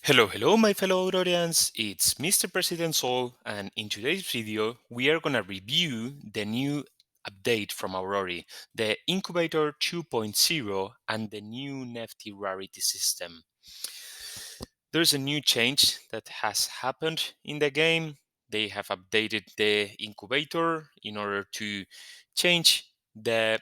Hello, my fellow audience. It's Mr. President Sol, and in today's video, we are gonna review the new update from Aurora, the Incubator 2.0, and the new Neftie Rarity system. There's a new change that has happened in the game. They have updated the incubator in order to change the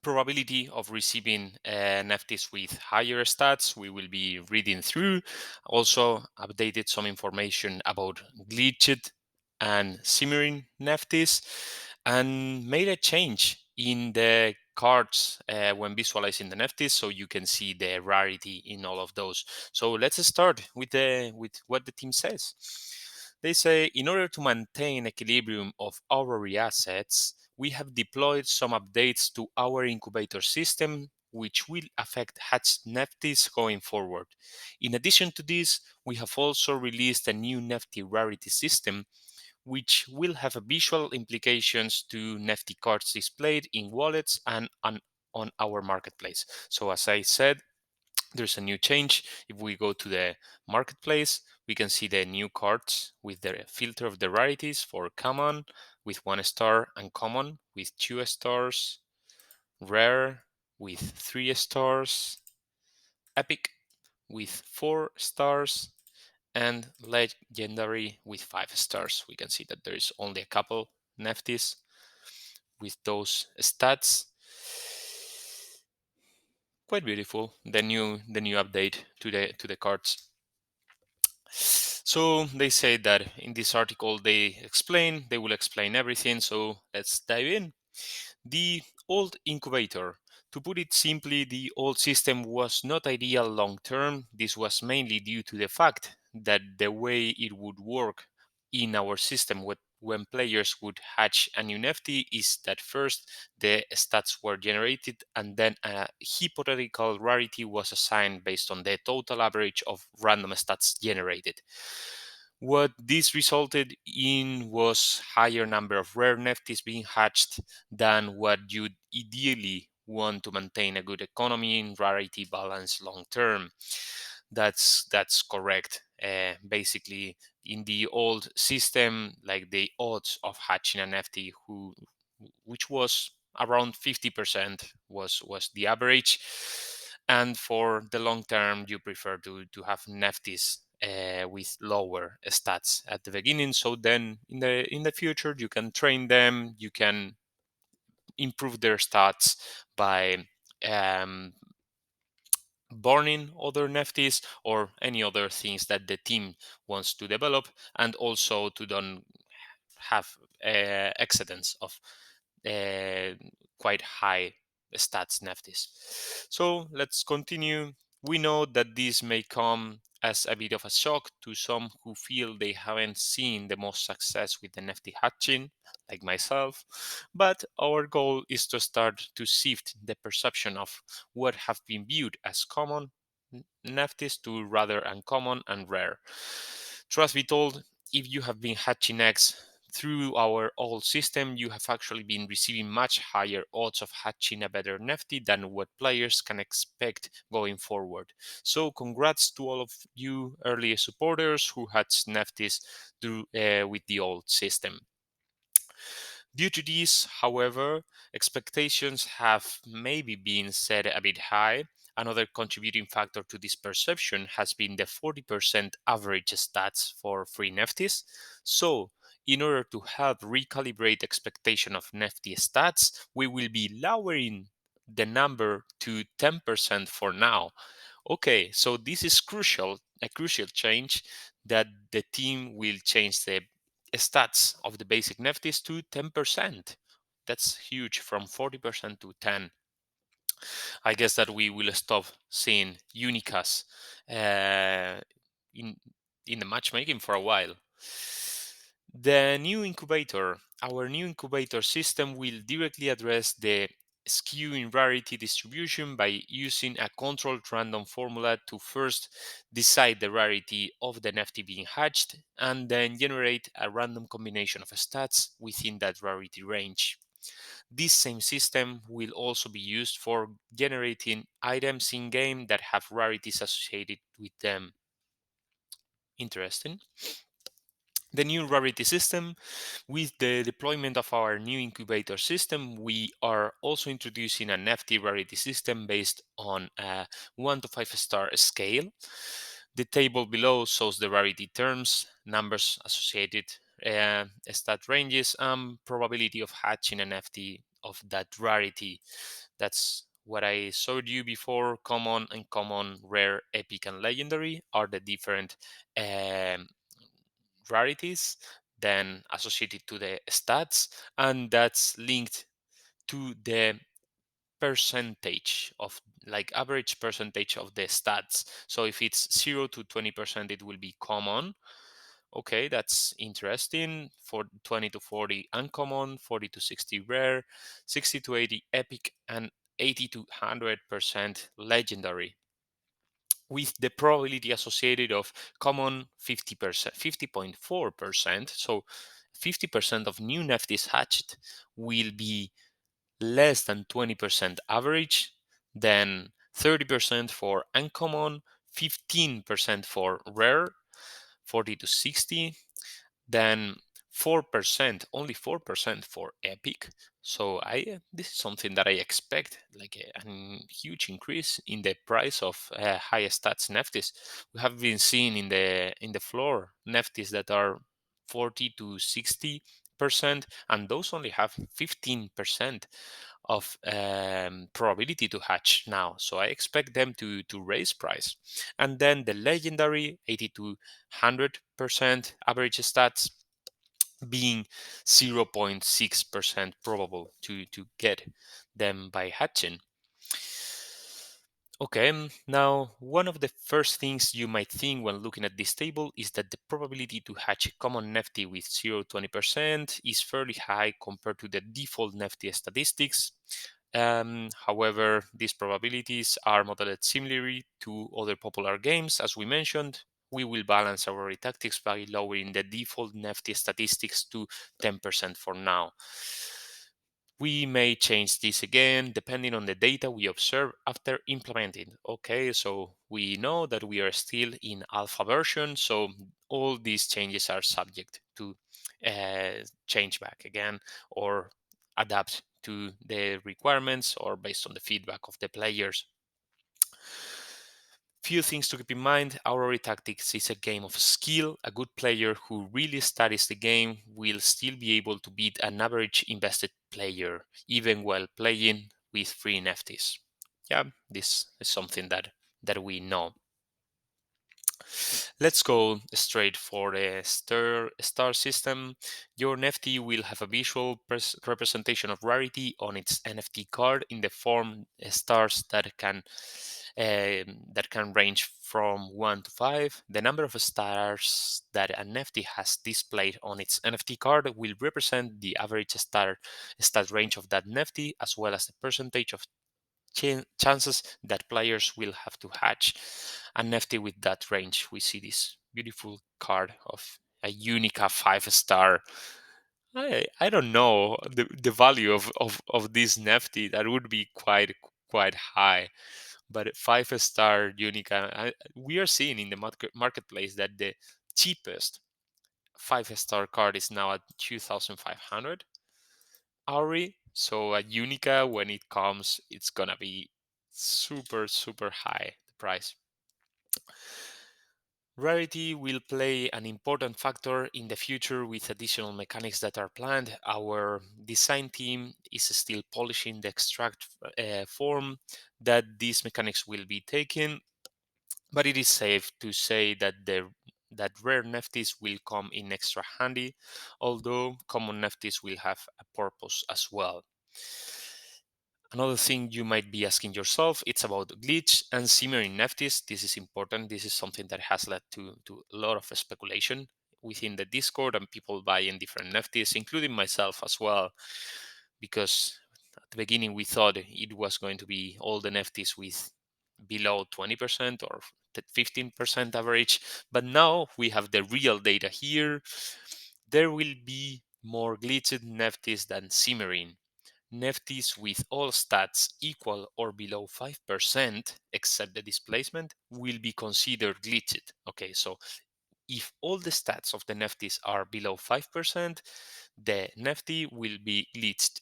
probability of receiving NFTs with higher stats. We will be reading through. Also updated some information about glitched and simmering NFTs, and made a change in the cards when visualizing the NFTs, so you can see the rarity in all of those. So let's start with what the team says. They say, in order to maintain equilibrium of our assets, we have deployed some updates to our incubator system, which will affect hatched Nefties going forward. In addition to this, we have also released a new Neftie Rarity system, which will have visual implications to Neftie cards displayed in wallets and on our marketplace. So as I said, there's a new change. If we go to the marketplace, we can see the new cards with the filter of the rarities for common with 1 star, and common with 2 stars, rare with 3 stars, epic with 4 stars, and legendary with 5 stars. We can see that there is only a couple Nefties with those stats. Quite beautiful, the new update to the cards. So they say that in this article they will explain everything. So let's dive in. The old incubator. To put it simply, the old system was not ideal long term. This was mainly due to the fact that the way it would work in our system when players would hatch a new NFT is that first the stats were generated and then a hypothetical rarity was assigned based on the total average of random stats generated. What this resulted in was higher number of rare NFTs being hatched than what you'd ideally want to maintain a good economy and rarity balance long term. That's correct. Basically, in the old system, like the odds of hatching an NFT which was around 50% was the average, and for the long term, you prefer to have NFTs with lower stats at the beginning. So then in the future, you can train them, you can improve their stats by um, burning other NFTs or any other things that the team wants to develop, and also to don't have excedence of uh, quite high stats NFTs. So let's continue. We know that this may come as a bit of a shock to some who feel they haven't seen the most success with the NFT hatching, like myself, but our goal is to start to shift the perception of what have been viewed as common NFTs to rather uncommon and rare. Truth be told, if you have been hatching eggs through our old system, you have actually been receiving much higher odds of hatching a better Nefty than what players can expect going forward. So congrats to all of you early supporters who hatched Nefties with the old system. Due to this, however, expectations have maybe been set a bit high. Another contributing factor to this perception has been the 40% average stats for free Nefties. So, in order to help recalibrate expectation of Nefty stats, we will be lowering the number to 10% for now. Okay, so this is crucial, a crucial change that the team will change the stats of the basic Nefties to 10%. That's huge, from 40% to 10. I guess that we will stop seeing Unicas in in the matchmaking for a while. The new incubator, our new incubator system will directly address the skew in rarity distribution by using a controlled random formula to first decide the rarity of the NFT being hatched and then generate a random combination of stats within that rarity range. This same system will also be used for generating items in game that have rarities associated with them. Interesting. The new Rarity system. With the deployment of our new incubator system, we are also introducing a Neftie Rarity system based on a 1 to 5 star scale. The table below shows the rarity terms, numbers associated, stat ranges, and probability of hatching an Neftie of that rarity. That's what I showed you before. Common, uncommon, rare, epic, and legendary are the different um, rarities then associated to the stats, and that's linked to the percentage of, like, average percentage of the stats. So if it's 0 to 20%, it will be common. Okay, that's interesting. For 20 to 40 uncommon, 40 to 60 rare, 60 to 80 epic, and 80 to 100% legendary, with the probability associated of common 50%, 50.4%. So 50% of new Nefties hatched will be less than 20% average, then 30% for uncommon, 15% for rare, 40 to 60, then 4%, only 4% for epic. So this is something that I expect, like a huge increase in the price of high stats Nefties. We have been seeing in the floor Nefties that are 40 to 60%, and those only have 15% of probability to hatch now. So I expect them to raise price. And then the legendary 80 to 100% average stats being 0.6% probable to get them by hatching. Okay, now one of the first things you might think when looking at this table is that the probability to hatch a common Neftie with 0-20% is fairly high compared to the default Neftie statistics. However, these probabilities are modeled similarly to other popular games. As we mentioned, we will balance our tactics by lowering the default Neftie statistics to 10% for now. We may change this again depending on the data we observe after implementing. Okay, so we know that we are still in alpha version, so all these changes are subject to change back again or adapt to the requirements or based on the feedback of the players. Few things to keep in mind. Aurora Tactics is a game of skill. A good player who really studies the game will still be able to beat an average invested player, even while playing with free Nefties. Yeah, this is something that we know. Let's go straight for the star system. Your Neftie will have a visual representation of rarity on its NFT card in the form stars that can range from 1 to 5. The number of stars that a Neftie has displayed on its NFT card will represent the average stat range of that Neftie, as well as the percentage of chances that players will have to hatch a Neftie with that range. We see this beautiful card of a Unica 5-star. I don't know the value of this Neftie. That would be quite high, but 5-star Unica. We are seeing in the marketplace that the cheapest 5-star card is now at 2,500 Auri. So a Unica, when it comes, it's gonna be super high, the price. Rarity will play an important factor in the future with additional mechanics that are planned. Our design team is still polishing the extract form that these mechanics will be taken, but it is safe to say that rare Nefties will come in extra handy, although common Nefties will have a purpose as well. Another thing you might be asking yourself, it's about glitch and simmering Nefties. This is important. This is something that has led to a lot of speculation within the Discord and people buying different Nefties, including myself as well, because at the beginning we thought it was going to be all the Nefties with below 20% or 15% average, but now we have the real data here. There will be more glitched Nefties than simmering. Nefties with all stats equal or below 5%, except the displacement, will be considered glitched. Okay, so if all the stats of the Nefties are below 5%, the Nefty will be glitched.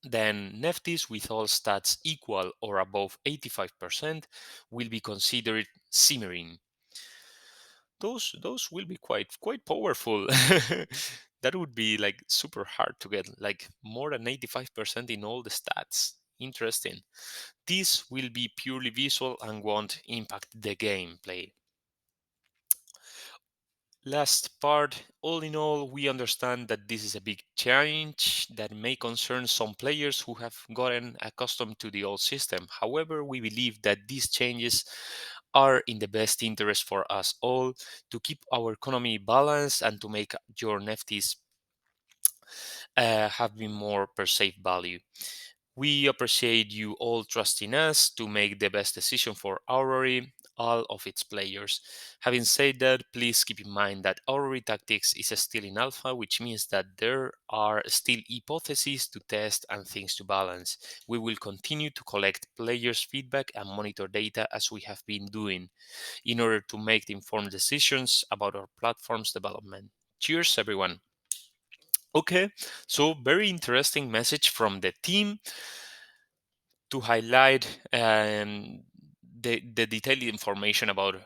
Then Nefties with all stats equal or above 85% will be considered simmering. Those will be quite powerful. That would be like super hard to get, like more than 85% in all the stats. Interesting. This will be purely visual and won't impact the gameplay. Last part, all in all, we understand that this is a big change that may concern some players who have gotten accustomed to the old system. However, we believe that these changes are in the best interest for us all to keep our economy balanced and to make your NFTs have been more perceived value. We appreciate you all trusting us to make the best decision for Aurori, all of its players. Having said that, please keep in mind that Aurori Tactics is still in alpha, which means that there are still hypotheses to test and things to balance. We will continue to collect players' feedback and monitor data as we have been doing in order to make informed decisions about our platform's development. Cheers, everyone. Okay, so very interesting message from the team to highlight the detailed information about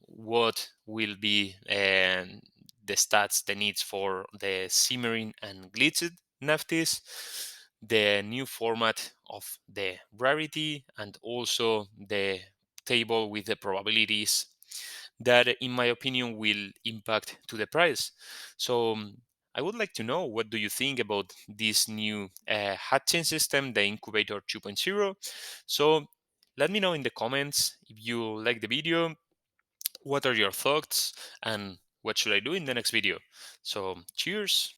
what will be the stats, the needs for the simmering and glitched Nefties, the new format of the rarity, and also the table with the probabilities that, in my opinion, will impact to the price. So I would like to know, what do you think about this new hatching system, the Incubator 2.0? So let me know in the comments if you like the video, what are your thoughts, and what should I do in the next video. So cheers.